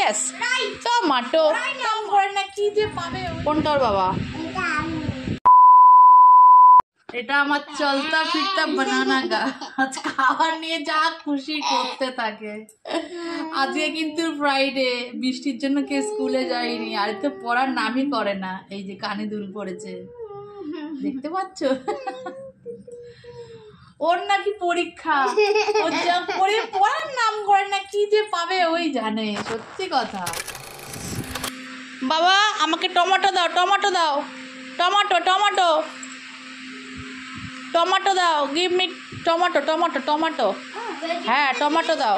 yes tomato নাম করে না কি যে পাবে কোনটা ওর বাবা এটা আমার চলতা ফিরতা বানানা গাছ খাবার নিয়ে যা খুশি করতে থাকে আজকে কিন্তু ফ্রাইডে বৃষ্টির জন্য কে স্কুলে যায়নি আর তো পড়ার নামই করে না এই যে কানে দুল পড়েছে দেখতে পাচ্ছ ওর নাকি পরীক্ষা ও যা পড়ে পড়ার নাম করে না কি যে পাবে ওই জানে সত্যি কথা বাবা আমাকে টমেটো দাও টমেটো দাও টমেটো টমেটো টমেটো দাও give me tomato tomato tomato হ্যাঁ টমেটো দাও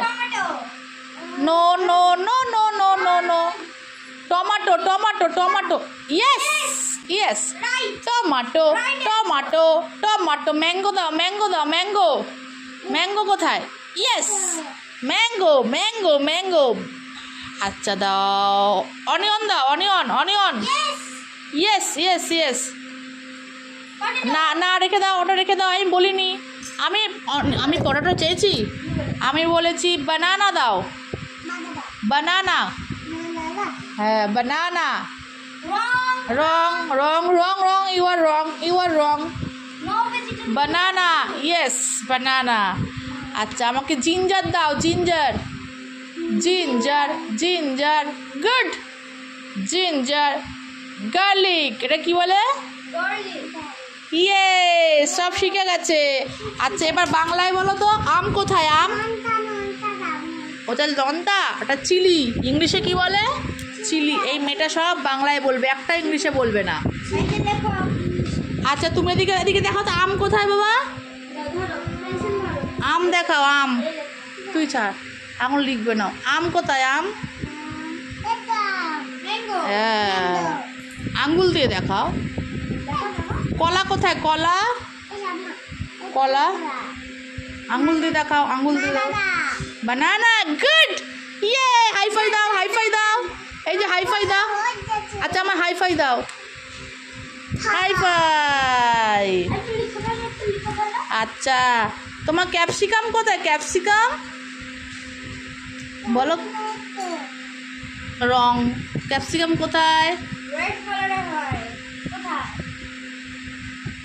no no no no no no no tomato tomato tomato yes yes tomato tomato tomato mango দাও ম্যাঙ্গো দাও ম্যাঙ্গো ম্যাঙ্গো কোথায় ইয়েস ম্যাঙ্গো ম্যাঙ্গো ম্যাঙ্গো আচ্ছা দাও onion দাও onion onion yes yes yes না না রেখে দাও ওটা রেখে দাও আমি বলিনি আমি আমি পরোটা চেয়েছি আমি বলেছি বানানা দাও বানানা হ্যাঁ বানানা রং রং রং wrong you R wrong banana yes বানানা আচ্ছা আমাকে জিঞ্জার দাও ginger ginger ginger good ginger garlic এটা কি বলে ইয়ে সব শিখে গেছে আচ্ছা এবার বাংলায় বলো তো আম কোথায় আম ওটা লঙ্কা ওটা চিলি ইংলিশে কি বলে চিলি এই মেয়েটা সব বাংলায় বলবে একটা ইংলিশে বলবে না আচ্ছা তুমি এদিকে এদিকে দেখো তো আম কোথায় বাবা আম দেখাও আম তুই ছাড় আঙুল লিখবে না আম কোথায় আম হ্যাঁ আঙ্গুল দিয়ে দেখাও কলা কোথায় কলা কলা আঙ্গুল দিয়ে দেখাও আঙ্গুল দিয়ে দাও বানানা গুড ইয়ে হাইফাই দাও এই যে হাইফাই দাও আচ্ছা আমার হাইফাই দাও হাইফাই আচ্ছা তোমার ক্যাপসিকাম কোথায় ক্যাপসিকাম বলো রং ক্যাপসিকাম কোথায়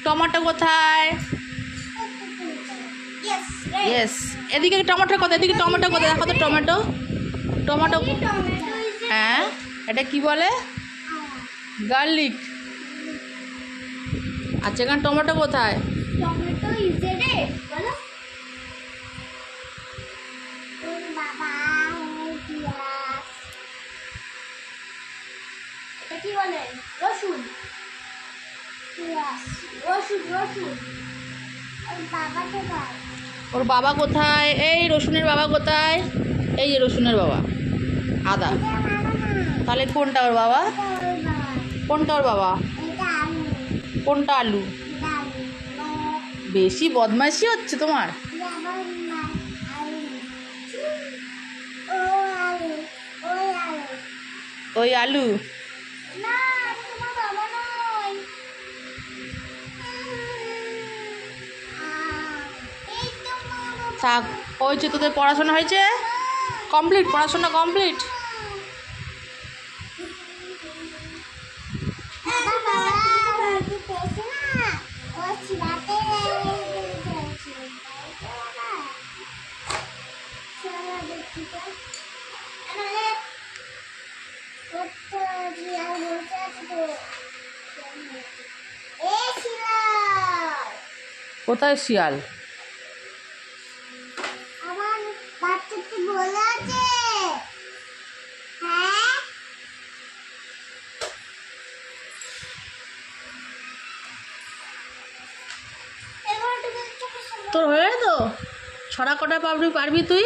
টমেটো কোথায় ইয়েস এদিকে টমেটো কোথায় এদিকে টমেটো কোথায় দেখো তো টমেটো টমেটো হ্যাঁ এটা কি বলে গার্লিক আচ্ছা এখানে টমেটো কোথায় টমেটো ইজেডে বলো ওর বাবা এটা কি বলে রসুন রসুন রসুন ওর বাবা কোথায় এই রসুনের বাবা কোথায় এই যে রসুনের বাবা আদা তাহলে কোনটা ওর বাবা কোনটা ওর বাবা কোনটা আলু বেশি বদমাইশি হচ্ছে তোমার ওই আলু থাক হয়েছে তোদের পড়াশোনা হয়েছে কমপ্লিট পড়াশোনা কমপ্লিট কোথায় শিয়াল আমার বাচ্চাকে বলে আছে হ্যাঁ তোর হয়ে তো ছড়া কটা পারবি তুই